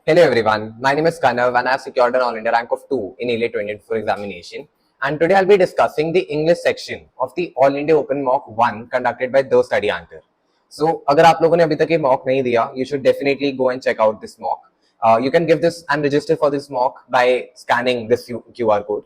Hello everyone, my name is Kanav and I have secured an All India rank of 2 in AILET 2024 examination. And today I'll be discussing the English section of the All India Open Mock 1 conducted by The Study Anchor. So, अगर आप लोगों ने अभी तक ये mock नहीं दिया, you should definitely go and check out this mock. You can give this and register for this mock by scanning this QR code.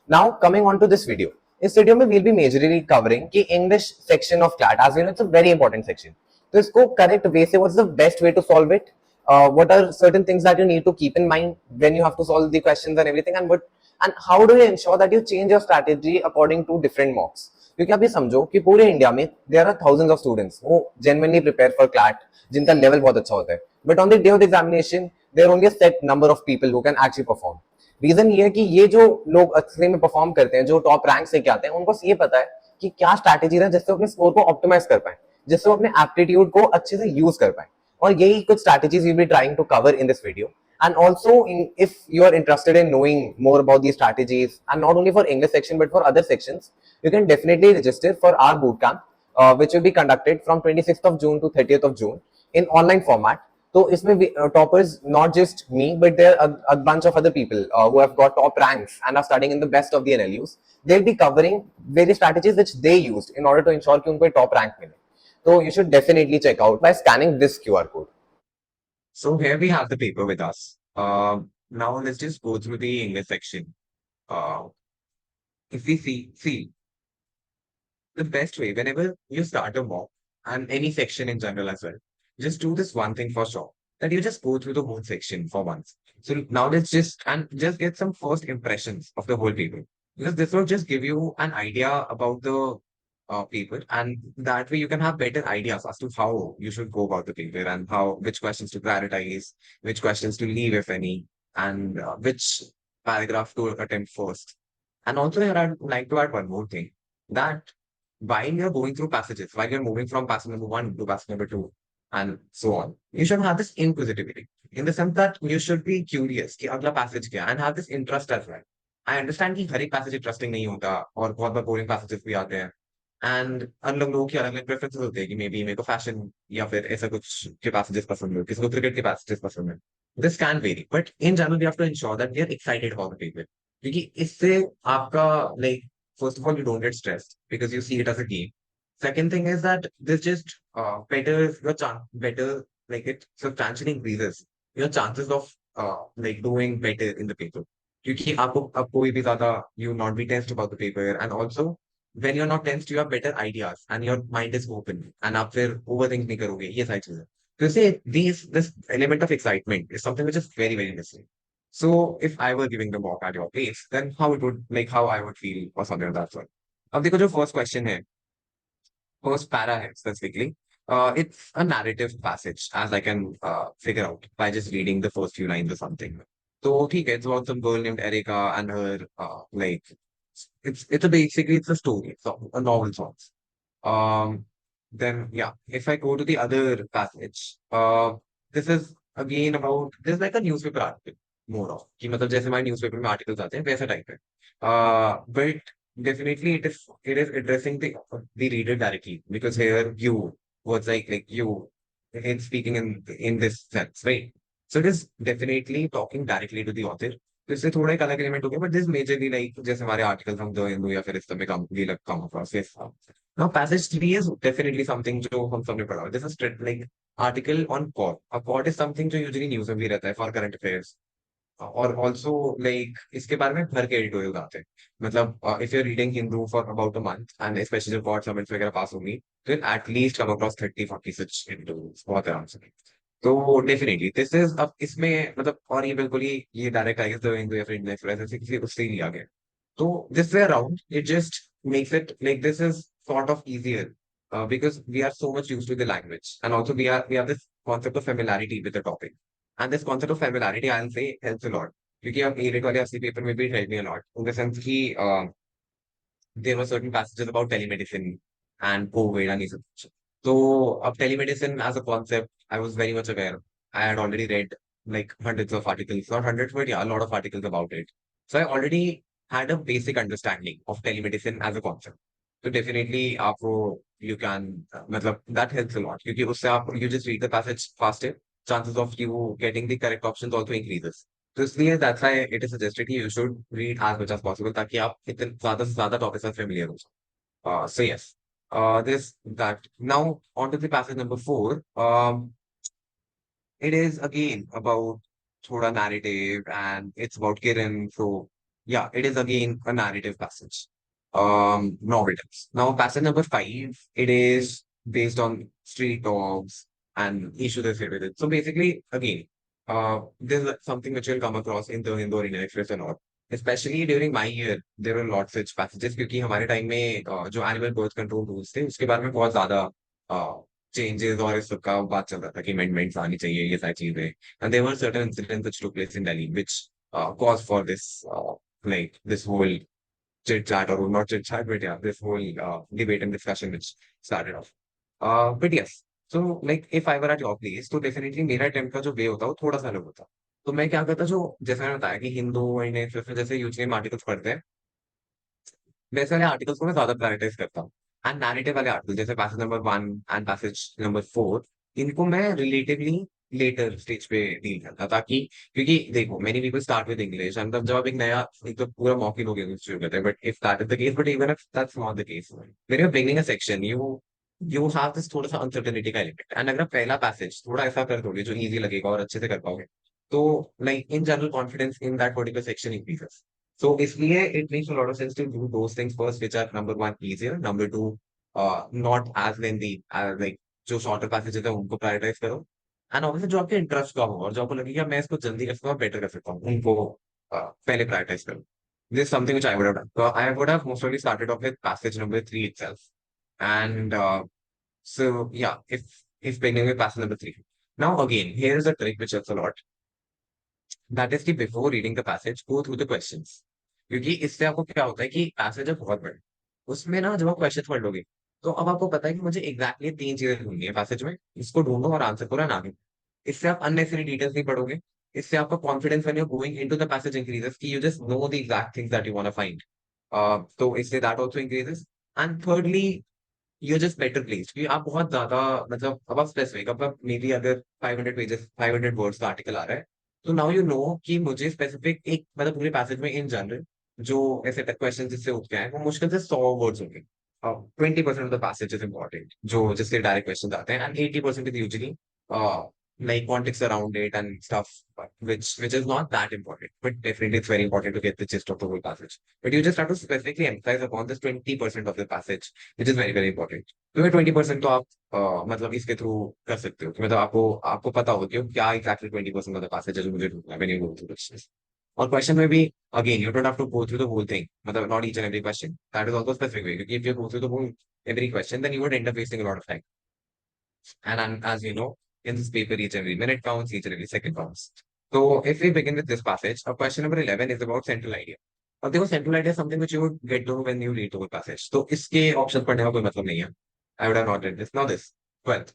Now, coming on to this video. इस वीडियो में we'll be majorly covering कि English section of CLAT, as you know, it's a very important section. तो इसको correct way से what's the best way to solve it? What are certain things that you need to keep in mind when you have to solve the questions and everything, and how do you ensure that you change your strategy according to different mocks? क्योंकि आप ये समझो कि पूरे India में there are thousands of students who genuinely prepare for CLAT जिनका level बहुत अच्छा होता है, but on the day of the examination there are only a set number of people who can actually perform. Reason ये है कि ये जो लोग असली में परफॉर्म करते हैं, जो टॉप रैंक से क्या आते हैं, उनको ये पता है कि क्या स्ट्रैटेजी है जिससे अपने स्कोर को ऑप्टिमाइज कर पाए, जिससे वो अपने एप्टीट्यूड को अच्छे से यूज कर पाए. और यही कुछ strategies we'll be trying to cover in this video. And also, if you are interested in knowing more about these strategies, and not only for English section but for other sections, you can definitely register for our bootcamp, which will be conducted from 26th of June to 30th of June in online format. So, इसमें toppers not just me, but there are a bunch of other people who have got top ranks and are studying in the best of the NLUs. They'll be covering various strategies which they used in order to ensure कि उनको top rank मिले. So you should definitely check out by scanning this QR code. So here we have the paper with us. Now let's just go through the English section. If we see the best way whenever you start a mock and any section in general as well, just do this one thing for sure, that you just go through the whole section for once. So now let's just get some first impressions of the whole paper, because this will just give you an idea about the paper, and that way you can have better ideas as to how you should go about the paper and which questions to prioritize, which questions to leave if any, and which paragraph to attempt first. And also here I'd like to add one more thing, that while you're going through passages, while you're moving from passage number 1 to passage number 2 and so on, you should have this inquisitivity, in the sense that you should be curious कि अगला passage क्या, and have this interest as well. I understand कि हर एक passage interesting नहीं होता और बहुत बार boring passages भी आते हैं, एंड अलग लोगों की अलग अलग प्रेफरेंसेस होते हैं कि मे बी मेरे को फैशन या फिर ऐसा कुछ के पैसेजेस पसंद हो, किसी को क्रिकेट के पैसेजेस पसंद है. This can very, but in general you have to ensure that we are excited about the paper, क्योंकि इससे आपका like first of all you don't get stressed because you see it as a game. Second thing is that this just better, like it substantially increases your chances of like doing better in the paper, क्योंकि आपको कोई भी ज्यादा you not be tensed about the paper, and also when you're not tensed, you have better ideas and your mind is open, and आप फिर overthink नहीं करोगे, ये सारी चीजें. तो इससे this element of excitement is something which is very very missing. So if I were giving the mock at your place, then how I would feel or something like that. अब देखो जो first question है, first para है specifically, it's a narrative passage, as I can figure out by just reading the first few lines or something. So ठीक है, it's about some girl named Erica and her like basically it's a story, so a novel song. Um, then yeah, if I go to the other passage, this is again about, this is like a newspaper article more of, कि मतलब जैसे हमारे newspaper में articles आते हैं वैसा type है. But definitely it is addressing the reader directly, because here you was like you, it's speaking in this sense, right? So it is definitely talking directly to the author. तो इससे थोड़ा एक अलग element हो गया, but this majorly like जैसे हमारे articles हम द हिंदू या फिर इस तरह कम भी come across this. Now passage 3 is definitely something जो हम सबने पढ़ा. This is like article on cot. A cot is something जो यूजुअली न्यूज़ में भी रहता है फॉर करंट अफेयर्स, और ऑल्सो लाइक इसके बारे में भर के एडिटोरियल आते हैं. मतलब if you are reading Hindu for about a month and specially जब कॉट समिट्स वगैरह पास होंगी, तो एटलीस्ट कम अक्रॉस 30-40 सच एडिटोरियल्स बहुत आराम से. तो डेफिनेटली दिस इज, अब इसमें मतलब, और ये बिल्कुल ही ये direct I guess the Hindu या फिर इंडियन एक्सप्रेस ऐसे किसी उससे ही लिया गया. तो this way around it just makes it like this is sort of easier, because we are so much used to the language, and also we have this concept of familiarity with the topic, and this concept of familiarity I'll say helps a lot, क्योंकि अब elite वाले असली paper में भी help me a lot in the sense कि there were certain passages about telemedicine and COVID and these such. So of telemedicine as a concept, I was very much aware. I had already read like hundreds of articles, not hundreds, but yeah, a lot of articles about it. So I already had a basic understanding of telemedicine as a concept. So definitely, आपको you can, मतलब that helps a lot, क्योंकि उससे आप you just read the passage faster chances of you getting the correct options also increases. तो इसलिए that's why it is suggested कि you should read as much as possible ताकि आप इतने ज़्यादा से ज़्यादा टॉपिक से familiar हो जाओ. So yes, this that now on to the passage number 4. It is again about thoda narrative and it's about Kiran. So yeah, it is again a narrative passage. Novels. Now passage number 5, it is based on street dogs and issues associated with it. So basically, again, this is something which you'll come across in the Hindu or Indian Express a lot. Especially during my year, there were lots such passages क्योंकि हमारे time में जो animal birth control rules थे उसके बारे में बहुत ज्यादा चेंजेस और इस सब का बात चल रहा था कि अमेंडमेंट्स आनी चाहिए ये सारी चीजें and there were certain incidents which took place in Delhi which cause for this like this whole chit chat or not chit chat but yeah this whole debate and discussion which started off but yes so like if I were at your place तो definitely मेरा attempt का जो way होता है वो थोड़ा सा अलग होता तो मैं क्या करता जो जैसे मैंने बताया कि हिंदू इंडियन जैसे यूजली आर्टिकल्स पढ़ते हैं वैसे वाले आर्टिकल्स को मैं ज्यादा प्रायोरिटाइज करता हूँ एंड नैरेटिव वाले आर्टिकल जैसे passage number 1 and passage number 4 इनको मैं रिलेटिवली लेटर स्टेज पे डील करता ताकि क्योंकि देखो many people start with English and जब आप एक नया एक तो पूरा मॉक इन हो गया शुरू करते हैं but if that is the case but even if that's not the case when you are beginning a section you have this थोड़ा सा अनसर्टेनिटी का एलिमेंट एंड अगर आप पहला पैसेज थोड़ा ऐसा कर दोगे जो इजी लगेगा और अच्छे से कर पाओगे तो like in general confidence in that particular section increases. So इसलिए it makes a lot of sense to do those things first, which are number 1 easier, number 2 not as lengthy, like जो shorter passages है उनको prioritize करो, and obviously जो आपके interest का हो और जो आपको लगेगा मैं इसको जल्दी कर सकता हूँ बेटर कर सकता हूँ उनको पहले prioritize करो. This is something which I would have done. So I would have most probably started off with passage number 3 itself, and so yeah, if beginning with passage number 3. Now again, here is a trick which helps a lot. That is कि before reading the passage, go through the questions. क्योंकि इससे आपको क्या होता है कि passage है बहुत बड़ा उसमें ना जब आप क्वेश्चन पढ़ लोगे तो अब आपको पता है कि मुझे एग्जैक्टली 3 चीजें ढूंढनी है पैसेज में इसको ढूंढो और आंसर करो ना. इससे आप अननेसेसरी डिटेल्स नहीं पढ़ोगे. इससे आपका confidence when you going into the passage increases कि you just know the exact things that you want to find. तो इससे that also increases. And thirdly you just better placed क्योंकि आप बहुत ज्यादा मतलब अब आप स्पेसिफिक अब आप मे बी अगर 500 पेजेस 500 वर्ड्स का आर्टिकल आ रहा है तो नाउ यू नो कि मुझे स्पेसिफिक एक मतलब पूरे पैसेज में इन जनरल जो ऐसे क्वेश्चन जिससे उठते हैं वो मुश्किल से 100 वर्ड्स होंगे. 20% of the passage is important जो जिससे डायरेक्ट क्वेश्चन आते हैं and 80% is usually like context around it and stuff, which is not that important, but definitely it's very important to get the gist of the whole passage. But you just have to specifically emphasize upon this 20% of the passage, which is very very important. तो ये 20% तो आप मतलब इसके through कर सकते हो कि मतलब आपको आपको पता होगा कि क्या exactly 20% of the passage है जो मुझे ढूंढना है when you go through questions. और क्वेश्चन में भी again you don't have to go through the whole thing, मतलब not each and every question. That is also specific way क्योंकि if you go through the whole every question then you would end up wasting a lot of time. And as you know, in this paper, each and every minute counts, each and every second counts. So if we begin with this passage, question number 11 is about central idea. अब देखो central idea is something which you would get to know when you read the whole passage. तो इसके option पढ़ने का कोई मतलब नहीं है. I would have not read this. Now this 12th.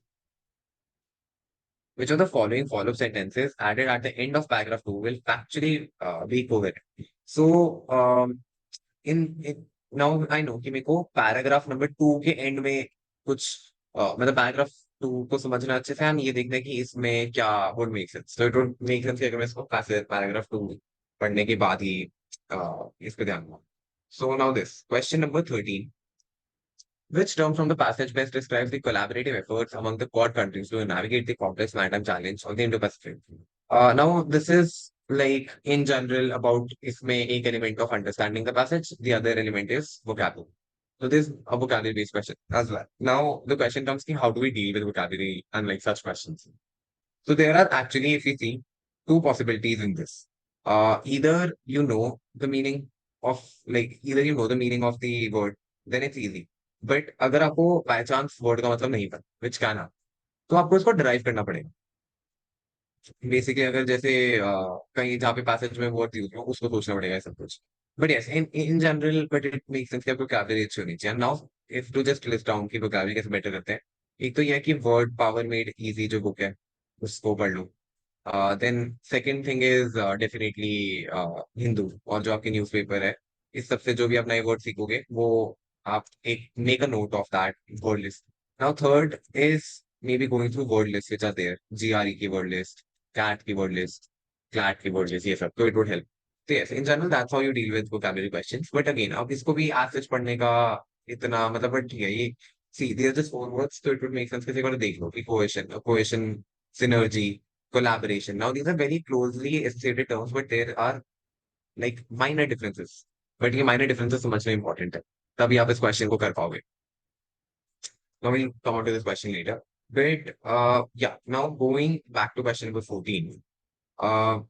Which of the following follow-up sentences added at the end of paragraph 2 will actually be coherent? So in now I know कि मेरे को paragraph number 2 के end में कुछ मतलब paragraph 2 को समझना अच्छे से हम ये देखना है कि इसमें क्या would make sense. So it would make sense कि अगर मैं इसको paragraph 2 पढ़ने के बाद ही इस पे ध्यान दूँ. So now this question number 13. Which term from the passage best describes the collaborative efforts among the Quad countries to navigate the complex maritime challenge of the Indo-Pacific? Now, this is like in general about इसमें एक element of understanding the passage, the other element is vocabulary. So this is a vocabulary-based question as well. Now, the question comes, how do we deal with vocabulary and like such questions? So there are actually, if you see, two possibilities in this. Either you know the meaning of either you know the meaning of the word, then it's easy. But अगर आपको by chance word का मतलब नहीं पता which can आप तो आपको इसको डिराइव करना पड़ेगा. बेसिकली अगर जैसे कहीं जहाँ पे पैसेज में वर्ड यूज हो उसको सोचना पड़ेगा सब कुछ. But yes in general but it make sense कि आपको वोकैबुलरी अच्छी होनी चाहिए. Now if to just list down की वोकैबुलरी कैसे बेटर करते हैं. एक तो यह है कि वर्ड पावर मेड इजी जो बुक है उसको पढ़ लो. Then second thing is definitely Hindu और जो आपके न्यूज़पेपर है इस सबसे जो भी आप नए वर्ड सीखोगे वो आप एक make a note of that word list. Now third is maybe going through word lists which are there, GRE keyword list, CAT keyword list, CLAT keyword list, ये सब, तो it would help. So yes, in general, that's how you deal with vocabulary questions. But again, अब इसको भी as such पढ़ने का इतना मतलब but ठीक है ये see there's just four words, so it would make sense किसी को देख लो कि cohesion, synergy, collaboration. Now these are very closely associated terms, but there are like minor differences. But ये minor differences समझना important है. तभी आप इस question को कर पाओगे. Now we'll come on to this question later. But yeah, now going back to question number 14. Uh,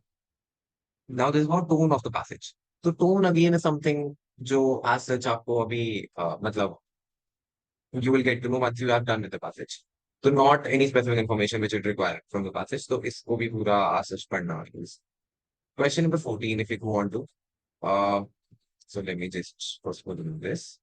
now this is about tone of the passage. So tone again is something जो as such आपको अभी मतलब you will get to know once you have done with the passage. So not any specific information which it require from the passage. So इसको भी पूरा as such पढ़ना है. Question number 14, if you go on to. So let me just first go through this.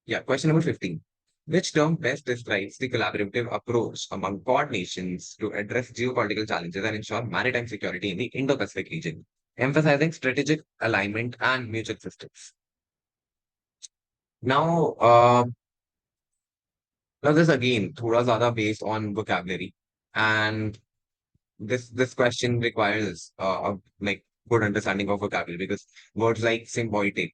Yeah, question number 15. Which term best describes the collaborative approach among Quad nations to address geopolitical challenges and ensure maritime security in the Indo-Pacific region, emphasizing strategic alignment and mutual assistance? Now, now this again, thoda zyada based on vocabulary, and this question requires like good understanding of vocabulary because words like symbiotic,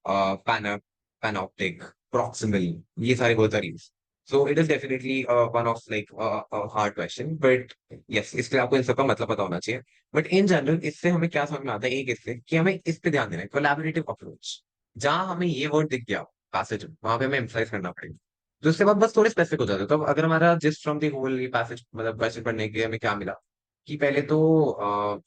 panoptic, proximal, ये सारे words are used. So it is definitely one of like a hard question, but yes, इसके लिए आपको इन सबका मतलब पता होना चाहिए. But in general, इससे हमें क्या समझ में आता है एक इससे कि हमें इस पे ध्यान देना है collaborative approach. जहाँ हमें ये word दिख गया passage में, वहां पे हमें emphasize करना पड़ेगा. तो उसके बाद बस थोड़े स्पेसिफिक हो जाते हैं. तो अगर हमारा जिस्ट फ्रॉम दी होल ये पैसेज मतलब क्वेश्चन पढ़ने के हमें क्या मिला कि पहले तो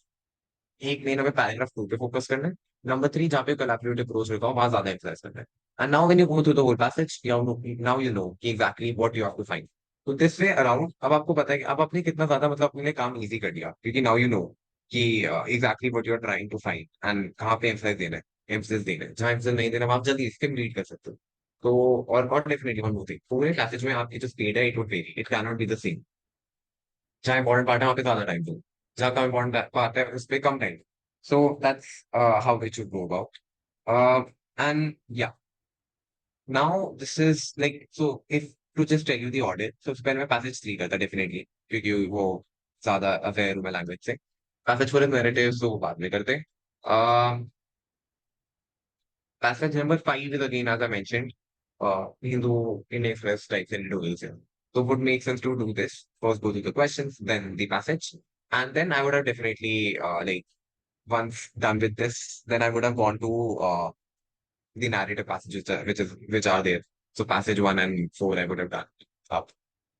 एक मेन हमें पैराग्राफ 2 पे फोकस करना है. नंबर 3 जहाँ पे कोलैबोरेटिव अप्रोच होगा वहां ज्यादा एम्फसाइज करना है. And now when you go through the whole passage now you know कि exactly what you have to find. तो दिस वे अराउंड अब आपको पता है कि अब आपने कितना ज्यादा मतलब अपने लिए काम इजी कर दिया क्योंकि नाउ यू नो कि exactly what you are trying to find and कहाँ पे एम्फसाइज देना है, एम्फसाइज देना है. जहाँ एम्फसाइज नहीं देना आप जल्दी स्किम रीड कर सकते हो. तो और डेफिनेटली वन मोर थिंग, पूरे पैसेज में आपकी जो स्पीड है it would very, it can not be the same. जहाँ इंपॉर्टेंट पार्ट है वहाँ पे ज्यादा टाइम दो, जहाँ कम इंपॉर्टेंट पार्ट है उस पर कम time. So that's how it should go about. And yeah now this is like so if to just tell you the order, सबसे पहले मैं पैसेज 3 करता डेफिनेटली क्योंकि वो ज्यादा अवेयर हूँ मैं लैंग्वेज से. पैसेज फॉर नैरेटिव्स तो बाद में करते हैं. Passage number 5 is again, as I mentioned, Hindu Indian Express types and editorials here. So it would make sense to do this. First go through the questions, then the passage. And then I would have definitely, like, once done with this, then I would have gone to the narrative passages, which are there. So passage 1 and 4, I would have done up.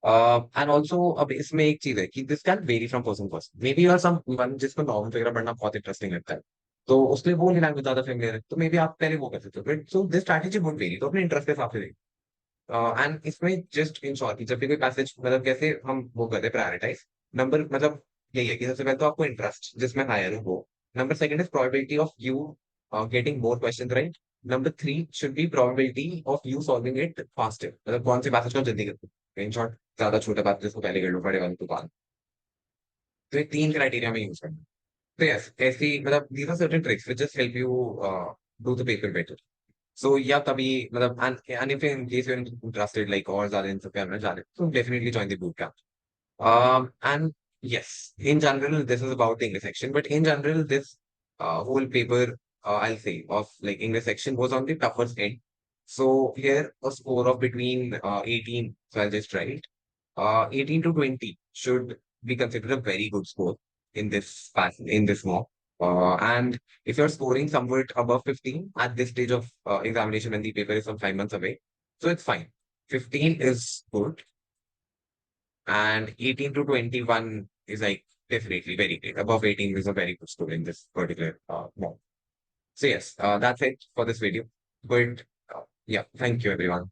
And also, अब इसमें एक चीज है कि this can vary from person to person. Maybe you are someone जिसको novel वगैरह पढ़ना बहुत इंटरेस्टिंग लगता है, तो उसके लिए वो लैंग्वेज ज्यादा फेमिलियर है, तो मे बी आप पहले वो कर सकते हो. But so this strategy would very, तो अपने इंटरेस्ट के हिसाब से देखो. एंड इसमें जस्ट इन शॉर्ट जब भी कोई पैसेज मतलब कैसे हम वो करते हैं प्रायोरिटाइज नंबर मतलब यही है कि सबसे पहले तो आपको इंटरेस्ट जिसमें हायर है वो. Number second is probability of you getting more question right. Number 3 should be probability of you solving it faster, मतलब कौन से पैसेज को जल्दी करते इन शॉर्ट ज्यादा छोटा बात जिसको पहले कर लो बड़े वाले तो बाद. तो ये 3 क्राइटेरिया में यूज करना. तो यस ऐसी मतलब these are certain tricks which just help you do the paper better. So yeah, तभी मतलब and if in case you're interested like और ज्यादा इन सब पे करना चाह रहे हो, so definitely join the bootcamp. And yes, in general this is about the English section, but in general this whole paper I'll say of like English section was on the tougher end. So here a score of between 18, so I'll just write 18 to 20 should be considered a very good score in this mock. And if you're scoring somewhat above 15 at this stage of examination when the paper is some 5 months away, so it's fine. 15 is good, and 18 to 21 is like definitely very great. Above 18 is a very good score in this particular mock. So yes, that's it for this video. But yeah, thank you everyone.